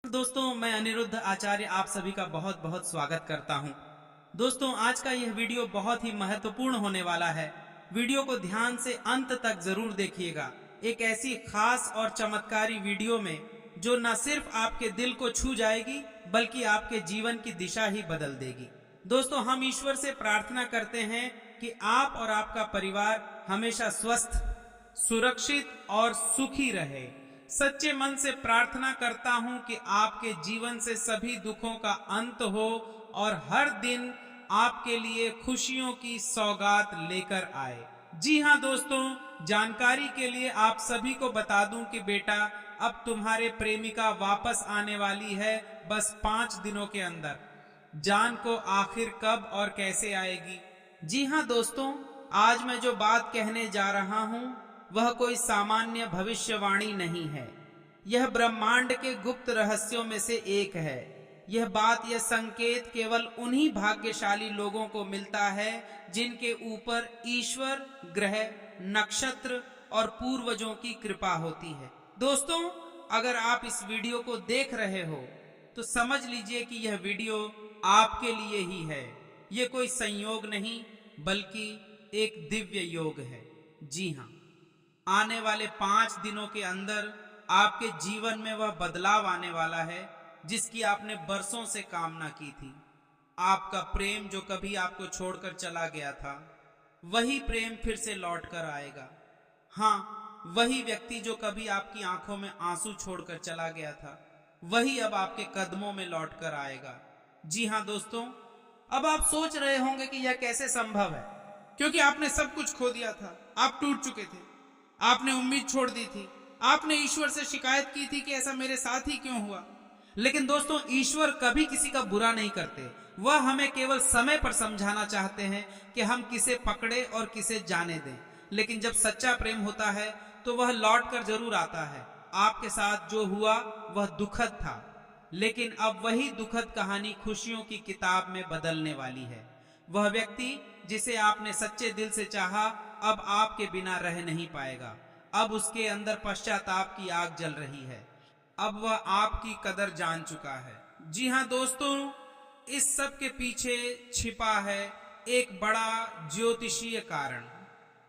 दोस्तों, मैं अनिरुद्ध आचार्य आप सभी का बहुत बहुत स्वागत करता हूं। दोस्तों, आज का यह वीडियो बहुत ही महत्वपूर्ण होने वाला है। वीडियो को ध्यान से अंत तक जरूर देखिएगा। एक ऐसी खास और चमत्कारी वीडियो में जो न सिर्फ आपके दिल को छू जाएगी बल्कि आपके जीवन की दिशा ही बदल देगी। दोस्तों, हम ईश्वर से प्रार्थना करते हैं कि आप और आपका परिवार हमेशा स्वस्थ, सुरक्षित और सुखी रहे। सच्चे मन से प्रार्थना करता हूं कि आपके जीवन से सभी दुखों का अंत हो और हर दिन आपके लिए खुशियों की सौगात लेकर आए। जी हां दोस्तों, जानकारी के लिए आप सभी को बता दूं कि बेटा, अब तुम्हारे प्रेमिका वापस आने वाली है बस 5 दिनों के अंदर। जान को आखिर कब और कैसे आएगी। जी हां दोस्तों, आज मैं जो बात कहने जा रहा हूं वह कोई सामान्य भविष्यवाणी नहीं है। यह ब्रह्मांड के गुप्त रहस्यों में से एक है। यह संकेत केवल उन्हीं भाग्यशाली लोगों को मिलता है जिनके ऊपर ईश्वर, ग्रह, नक्षत्र और पूर्वजों की कृपा होती है। दोस्तों, अगर आप इस वीडियो को देख रहे हो तो समझ लीजिए कि यह वीडियो आपके लिए ही है। यह कोई संयोग नहीं बल्कि एक दिव्य योग है। जी हाँ, आने वाले 5 दिनों के अंदर आपके जीवन में वह बदलाव आने वाला है जिसकी आपने बरसों से कामना की थी। आपका प्रेम जो कभी आपको छोड़कर चला गया था, वही प्रेम फिर से लौट कर आएगा। हाँ, वही व्यक्ति जो कभी आपकी आंखों में आंसू छोड़कर चला गया था, वही अब आपके कदमों में लौट कर आएगा। जी हाँ दोस्तों, अब आप सोच रहे होंगे कि यह कैसे संभव है, क्योंकि आपने सब कुछ खो दिया था। आप टूट चुके थे, आपने उम्मीद छोड़ दी थी, आपने ईश्वर से शिकायत की थी कि ऐसा मेरे साथ ही क्यों हुआ। लेकिन दोस्तों, ईश्वर कभी किसी का बुरा नहीं करते। वह हमें केवल समय पर समझाना चाहते हैं कि हम किसे पकड़े और किसे जाने दें। लेकिन जब सच्चा प्रेम होता है तो वह लौट कर जरूर आता है। आपके साथ जो हुआ वह दुखद था, लेकिन अब वही दुखद कहानी खुशियों की किताब में बदलने वाली है। वह व्यक्ति जिसे आपने सच्चे दिल से चाहा, अब आपके बिना रह नहीं पाएगा। अब उसके अंदर पश्चाताप की आग जल रही है। अब वह आपकी कदर जान चुका है। जी हाँ दोस्तों, इस सब के पीछे छिपा है एक बड़ा ज्योतिषीय कारण।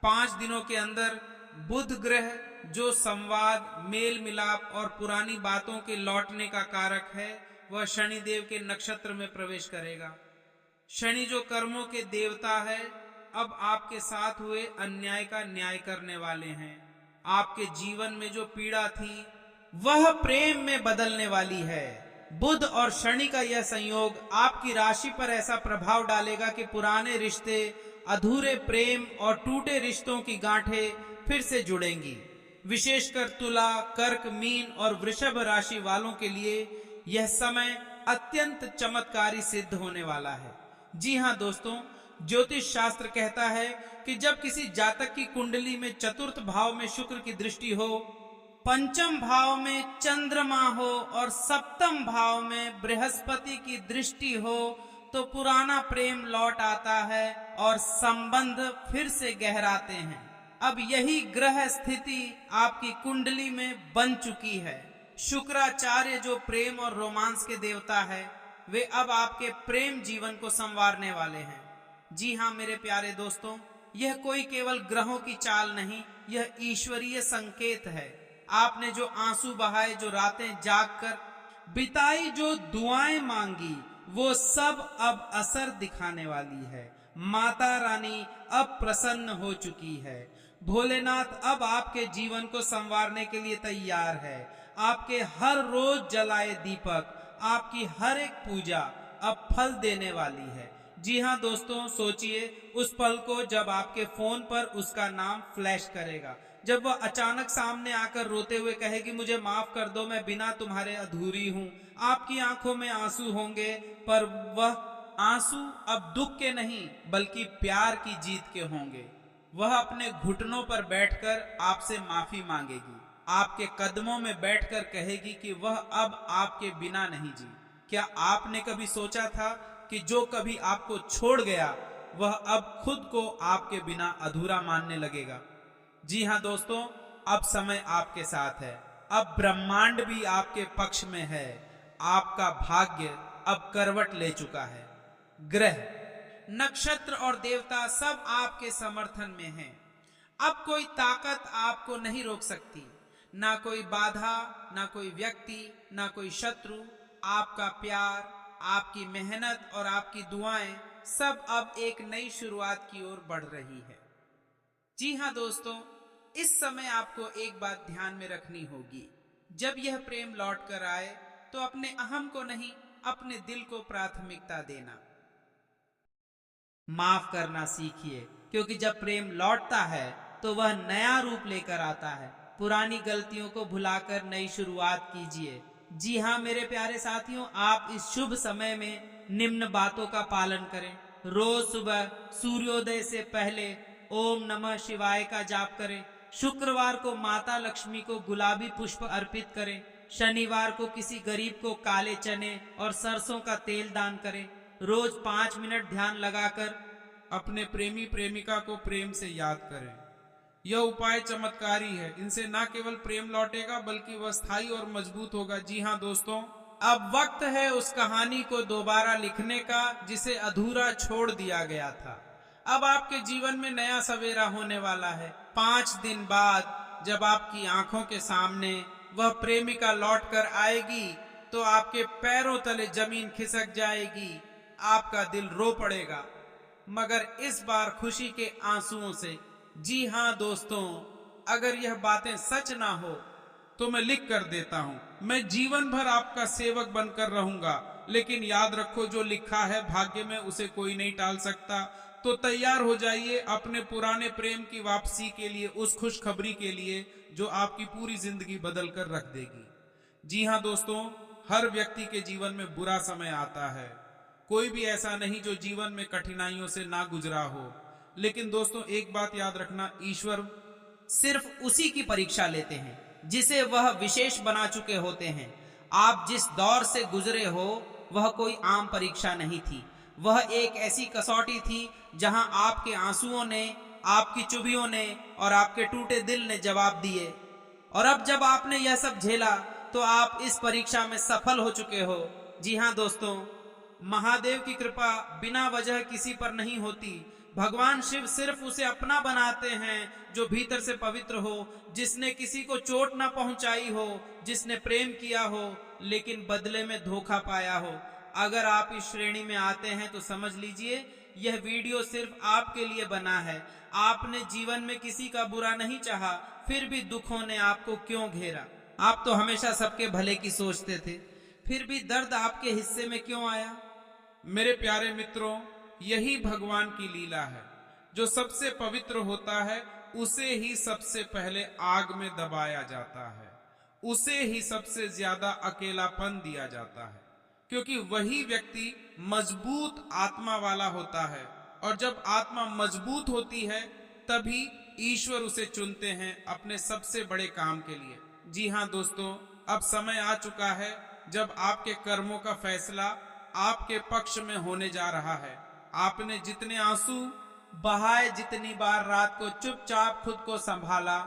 5 दिनों के अंदर बुध ग्रह, जो संवाद, मेल मिलाप और पुरानी बातों के लौटने का कारक है, वह शनिदेव के नक्षत्र में प्रवेश करेगा। शनि जो कर्मों के देवता है, अब आपके साथ हुए अन्याय का न्याय करने वाले हैं। आपके जीवन में जो पीड़ा थी वह प्रेम में बदलने वाली है। बुध और शनि का यह संयोग आपकी राशि पर ऐसा प्रभाव डालेगा कि पुराने रिश्ते, अधूरे प्रेम और टूटे रिश्तों की गांठें फिर से जुड़ेंगी। विशेषकर तुला, कर्क, मीन और वृषभ राशि वालों के लिए यह समय अत्यंत चमत्कारी सिद्ध होने वाला है। जी हाँ दोस्तों, ज्योतिष शास्त्र कहता है कि जब किसी जातक की कुंडली में चतुर्थ भाव में शुक्र की दृष्टि हो, पंचम भाव में चंद्रमा हो और सप्तम भाव में बृहस्पति की दृष्टि हो, तो पुराना प्रेम लौट आता है और संबंध फिर से गहराते हैं। अब यही ग्रह स्थिति आपकी कुंडली में बन चुकी है। शुक्राचार्य जो प्रेम और रोमांस के देवता है, वे अब आपके प्रेम जीवन को संवारने वाले हैं। जी हाँ मेरे प्यारे दोस्तों, यह कोई केवल ग्रहों की चाल नहीं, यह ईश्वरीय संकेत है। आपने जो आंसू बहाए, जो रातें जागकर बिताई, जो दुआएं मांगी, वो सब अब असर दिखाने वाली है। माता रानी अब प्रसन्न हो चुकी है। भोलेनाथ अब आपके जीवन को संवारने के लिए तैयार है। आपके हर रोज जलाए दीपक, आपकी हर एक पूजा अब फल देने वाली है। जी हाँ दोस्तों, सोचिए उस पल को जब आपके फोन पर उसका नाम फ्लैश करेगा, जब वह अचानक सामने आकर रोते हुए कहेगी, मुझे माफ कर दो, मैं बिना तुम्हारे अधूरी हूँ। आपकी आंखों में आंसू होंगे, पर वह आंसू अब दुख के नहीं बल्कि प्यार की जीत के होंगे। वह अपने घुटनों पर बैठकर आपसे माफी मांगेगी, आपके कदमों में बैठकर कहेगी कि वह अब आपके बिना नहीं जी। क्या आपने कभी सोचा था कि जो कभी आपको छोड़ गया वह अब खुद को आपके बिना अधूरा मानने लगेगा? जी हाँ दोस्तों, अब समय आपके साथ है। अब ब्रह्मांड भी आपके पक्ष में है। आपका भाग्य अब करवट ले चुका है। ग्रह, नक्षत्र और देवता सब आपके समर्थन में हैं। अब कोई ताकत आपको नहीं रोक सकती, ना कोई बाधा, ना कोई व्यक्ति, ना कोई शत्रु। आपका प्यार, आपकी मेहनत और आपकी दुआएं सब अब एक नई शुरुआत की ओर बढ़ रही है। जी हाँ दोस्तों, इस समय आपको एक बात ध्यान में रखनी होगी। जब यह प्रेम लौट कर आए तो अपने अहम को नहीं, अपने दिल को प्राथमिकता देना। माफ करना सीखिए, क्योंकि जब प्रेम लौटता है तो वह नया रूप लेकर आता है। पुरानी गलतियों को भुलाकर नई शुरुआत कीजिए। जी हाँ मेरे प्यारे साथियों, आप इस शुभ समय में निम्न बातों का पालन करें। रोज सुबह सूर्योदय से पहले ओम नमः शिवाय का जाप करें। शुक्रवार को माता लक्ष्मी को गुलाबी पुष्प अर्पित करें। शनिवार को किसी गरीब को काले चने और सरसों का तेल दान करें। रोज 5 मिनट ध्यान लगाकर अपने प्रेमी प्रेमिका को प्रेम से याद करें। यह उपाय चमत्कारी है। इनसे न केवल प्रेम लौटेगा बल्कि वह स्थायी और मजबूत होगा। जी हाँ दोस्तों, अब वक्त है उस कहानी को दोबारा लिखने का जिसे अधूरा छोड़ दिया गया था। अब आपके जीवन में नया सवेरा होने वाला है। 5 दिन बाद जब आपकी आंखों के सामने वह प्रेमिका लौट कर आएगी तो आपके पैरों तले जमीन खिसक जाएगी, आपका दिल रो पड़ेगा, मगर इस बार खुशी के आंसुओं से। जी हाँ दोस्तों, अगर यह बातें सच ना हो तो मैं लिख कर देता हूँ, मैं जीवन भर आपका सेवक बनकर रहूंगा। लेकिन याद रखो, जो लिखा है भाग्य में उसे कोई नहीं टाल सकता। तो तैयार हो जाइए अपने पुराने प्रेम की वापसी के लिए, उस खुशखबरी के लिए जो आपकी पूरी जिंदगी बदल कर रख देगी। जी हाँ दोस्तों, हर व्यक्ति के जीवन में बुरा समय आता है। कोई भी ऐसा नहीं जो जीवन में कठिनाइयों से ना गुजरा हो। लेकिन दोस्तों एक बात याद रखना, ईश्वर सिर्फ उसी की परीक्षा लेते हैं जिसे वह विशेष बना चुके होते हैं। आप जिस दौर से गुजरे हो वह कोई आम परीक्षा नहीं थी। वह एक ऐसी कसौटी थी जहां आपके आंसुओं ने, आपकी चुभियों ने और आपके टूटे दिल ने जवाब दिए। और अब जब आपने यह सब झेला तो आप इस परीक्षा में सफल हो चुके हो। जी हाँ दोस्तों, महादेव की कृपा बिना वजह किसी पर नहीं होती। भगवान शिव सिर्फ उसे अपना बनाते हैं जो भीतर से पवित्र हो, जिसने किसी को चोट ना पहुंचाई हो, जिसने प्रेम किया हो लेकिन बदले में धोखा पाया हो। अगर आप इस श्रेणी में आते हैं तो समझ लीजिए यह वीडियो सिर्फ आपके लिए बना है। आपने जीवन में किसी का बुरा नहीं चाहा, फिर भी दुखों ने आपको क्यों घेरा? आप तो हमेशा सबके भले की सोचते थे, फिर भी दर्द आपके हिस्से में क्यों आया? मेरे प्यारे मित्रों, यही भगवान की लीला है। जो सबसे पवित्र होता है उसे ही सबसे पहले आग में दबाया जाता है, उसे ही सबसे ज्यादा अकेलापन दिया जाता है, क्योंकि वही व्यक्ति मजबूत आत्मा वाला होता है। और जब आत्मा मजबूत होती है तभी ईश्वर उसे चुनते हैं अपने सबसे बड़े काम के लिए। जी हाँ दोस्तों, अब समय आ चुका है जब आपके कर्मों का फैसला आपके पक्ष में होने जा रहा है। आपने जितने आंसू बहाए, जितनी बार रात को चुपचाप खुद को संभाला,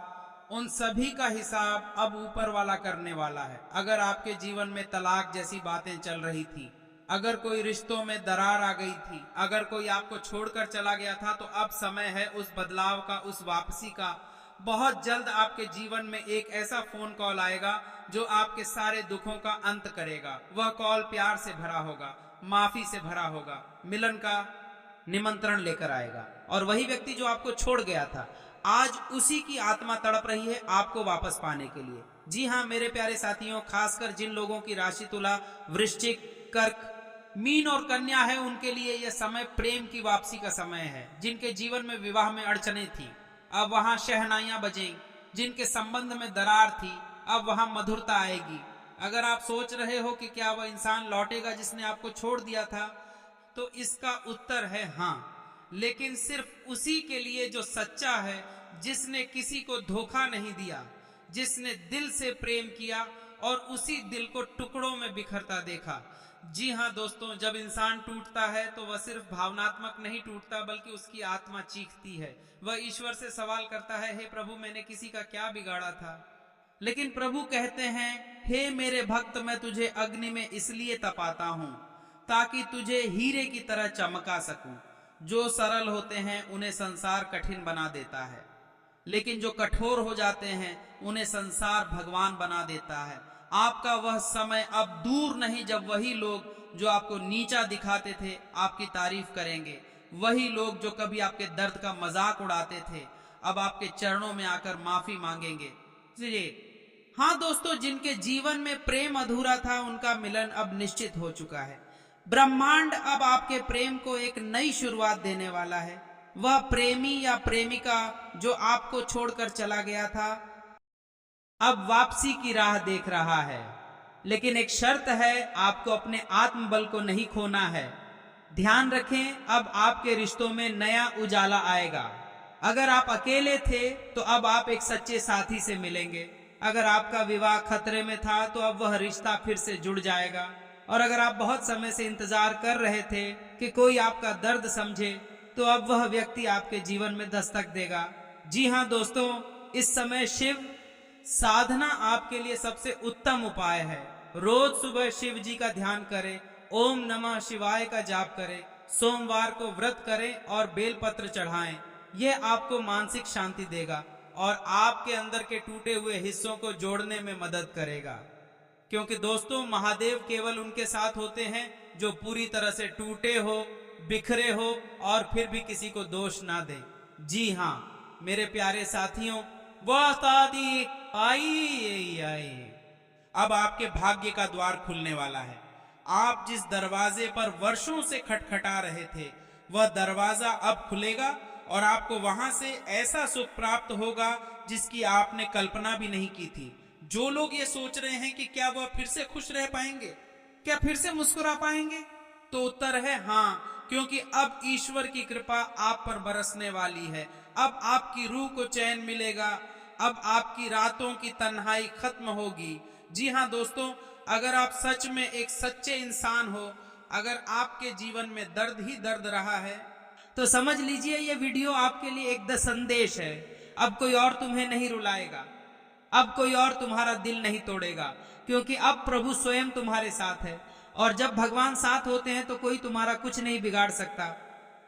उन सभी का हिसाब अब ऊपर वाला करने वाला है। अगर आपके जीवन में तलाक जैसी बातें चल रही थी, अगर कोई रिश्तों में दरार आ गई थी, अगर कोई आपको छोड़कर चला गया था, तो अब समय है उस बदलाव का, उस वापसी का। बहुत जल्द आपके जीवन में एक ऐसा फोन कॉल आएगा जो आपके सारे दुखों का अंत करेगा। वह कॉल प्यार से भरा होगा, माफी से भरा होगा, मिलन का निमंत्रण लेकर आएगा। और वही व्यक्ति जो आपको छोड़ गया था, आज उसी की आत्मा तड़प रही है आपको वापस पाने के लिए। जी हाँ मेरे प्यारे साथियों, खासकर जिन लोगों की राशि तुला, वृश्चिक, कर्क, मीन और कन्या है, उनके लिए यह समय प्रेम की वापसी का समय है। जिनके जीवन में विवाह में अड़चने थी, अब वहां शहनाइयां बजेंगी। जिनके संबंध में दरार थी, अब वहां मधुरता आएगी। अगर आप सोच रहे हो कि क्या वह इंसान लौटेगा जिसने आपको छोड़ दिया था, तो इसका उत्तर है हाँ, लेकिन सिर्फ उसी के लिए जो सच्चा है, जिसने किसी को धोखा नहीं दिया, जिसने दिल से प्रेम किया और उसी दिल को टुकड़ों में बिखरता देखा। जी हाँ दोस्तों, जब इंसान टूटता है तो वह सिर्फ भावनात्मक नहीं टूटता, बल्कि उसकी आत्मा चीखती है। वह ईश्वर से सवाल करता है, हे प्रभु, मैंने किसी का क्या बिगाड़ा था? लेकिन प्रभु कहते हैं, हे मेरे भक्त, मैं तुझे अग्नि में इसलिए तपाता हूं ताकि तुझे हीरे की तरह चमका सकूं। जो सरल होते हैं उन्हें संसार कठिन बना देता है, लेकिन जो कठोर हो जाते हैं उन्हें संसार भगवान बना देता है। आपका वह समय अब दूर नहीं जब वही लोग जो आपको नीचा दिखाते थे आपकी तारीफ करेंगे। वही लोग जो कभी आपके दर्द का मजाक उड़ाते थे अब आपके चरणों में आकर माफी मांगेंगे। हाँ दोस्तों, जिनके जीवन में प्रेम अधूरा था उनका मिलन अब निश्चित हो चुका है। ब्रह्मांड अब आपके प्रेम को एक नई शुरुआत देने वाला है। वह प्रेमी या प्रेमिका जो आपको छोड़कर चला गया था अब वापसी की राह देख रहा है, लेकिन एक शर्त है, आपको अपने आत्मबल को नहीं खोना है। ध्यान रखें, अब आपके रिश्तों में नया उजाला आएगा। अगर आप अकेले थे तो अब आप एक सच्चे साथी से मिलेंगे। अगर आपका विवाह खतरे में था तो अब वह रिश्ता फिर से जुड़ जाएगा। और अगर आप बहुत समय से इंतजार कर रहे थे कि कोई आपका दर्द समझे तो अब वह व्यक्ति आपके जीवन में दस्तक देगा। जी हाँ दोस्तों, इस समय शिव साधना आपके लिए सबसे उत्तम उपाय है। रोज सुबह शिव जी का ध्यान करें, ओम नमः शिवाय का जाप करें, सोमवार को व्रत करें और बेलपत्र चढ़ाएं। यह आपको मानसिक शांति देगा और आपके अंदर के टूटे हुए हिस्सों को जोड़ने में मदद करेगा। क्योंकि दोस्तों, महादेव केवल उनके साथ होते हैं जो पूरी तरह से टूटे हो, बिखरे हो और फिर भी किसी को दोष ना दें। जी हाँ मेरे प्यारे साथियों, वह तारीख आई। अब आपके भाग्य का द्वार खुलने वाला है। आप जिस दरवाजे पर वर्षों से खटखटा रहे थे वह दरवाजा अब खुलेगा और आपको वहां से ऐसा सुख प्राप्त होगा जिसकी आपने कल्पना भी नहीं की थी। जो लोग ये सोच रहे हैं कि क्या वह फिर से खुश रह पाएंगे, क्या फिर से मुस्कुरा पाएंगे, तो उत्तर है हाँ, क्योंकि अब ईश्वर की कृपा आप पर बरसने वाली है। अब आपकी रूह को चैन मिलेगा। अब आपकी रातों की तन्हाई खत्म होगी। जी हाँ दोस्तों, अगर आप सच में एक सच्चे इंसान हो, अगर आपके जीवन में दर्द ही दर्द रहा है तो समझ लीजिए ये वीडियो आपके लिए एक संदेश है। अब कोई और तुम्हें नहीं रुलाएगा, अब कोई और तुम्हारा दिल नहीं तोड़ेगा, क्योंकि अब प्रभु स्वयं तुम्हारे साथ है। और जब भगवान साथ होते हैं तो कोई तुम्हारा कुछ नहीं बिगाड़ सकता।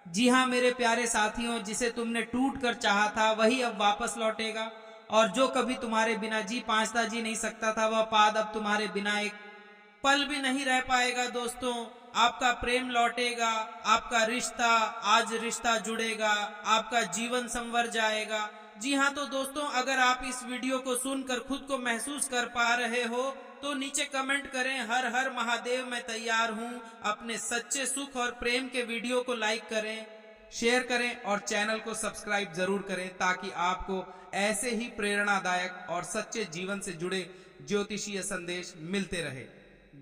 जी हाँ मेरे प्यारे साथियों, जिसे तुमने टूट कर चाहा था वही अब वापस लौटेगा। और जो कभी तुम्हारे बिना जी पांचता जी नहीं सकता था वह पाद अब तुम्हारे बिना एक पल भी नहीं रह पाएगा। दोस्तों, आपका प्रेम लौटेगा, आपका रिश्ता आज रिश्ता जुड़ेगा, आपका जीवन संवर जाएगा। जी हाँ तो दोस्तों, अगर आप इस वीडियो को सुनकर खुद को महसूस कर पा रहे हो तो नीचे कमेंट करें, हर हर महादेव मैं तैयार हूँ। अपने सच्चे सुख और प्रेम के वीडियो को लाइक करें, शेयर करें और चैनल को सब्सक्राइब जरूर करें ताकि आपको ऐसे ही प्रेरणादायक और सच्चे जीवन से जुड़े ज्योतिषीय संदेश मिलते रहे।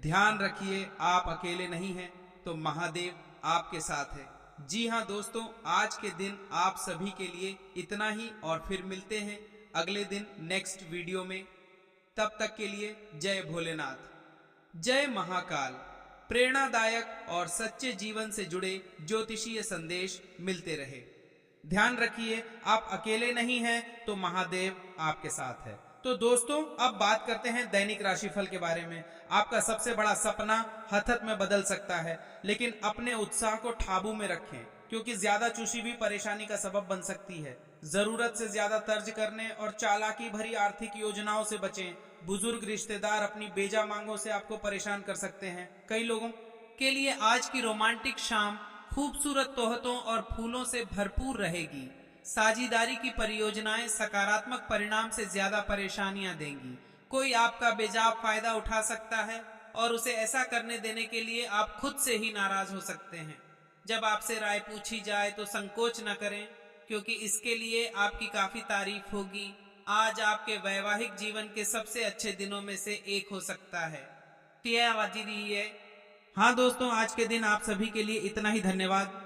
ध्यान रखिए, आप अकेले नहीं हैं, तो महादेव आपके साथ है। जी हाँ दोस्तों, आज के दिन आप सभी के लिए इतना ही और फिर मिलते हैं अगले दिन नेक्स्ट वीडियो में। तब तक के लिए जय भोलेनाथ, जय महाकाल। प्रेरणादायक और सच्चे जीवन से जुड़े ज्योतिषीय संदेश मिलते रहे। ध्यान रखिए, आप अकेले नहीं हैं तो महादेव आपके साथ है। तो दोस्तों, अब बात करते हैं दैनिक राशिफल के बारे में। आपका सबसे बड़ा सपना हथत में बदल सकता है, लेकिन अपने उत्साह को काबू में रखें, क्योंकि ज्यादा चूशी भी परेशानी का सबब बन सकती है। जरूरत से ज्यादा तर्ज करने और चालाकी भरी आर्थिक योजनाओं से बचें। बुजुर्ग रिश्तेदार अपनी बेजा मांगों से आपको परेशान कर सकते हैं। कई लोगों के लिए आज की रोमांटिक शाम खूबसूरत तोहफों और फूलों से भरपूर रहेगी। साझेदारी की परियोजनाएं सकारात्मक परिणाम से ज्यादा परेशानियां देंगी। कोई आपका बेजाब फायदा उठा सकता है और उसे ऐसा करने देने के लिए आप खुद से ही नाराज हो सकते हैं। जब आपसे राय पूछी जाए तो संकोच न करें, क्योंकि इसके लिए आपकी काफी तारीफ होगी। आज आपके वैवाहिक जीवन के सबसे अच्छे दिनों में से एक हो सकता है। हाँ दोस्तों, आज के दिन आप सभी के लिए इतना ही। धन्यवाद।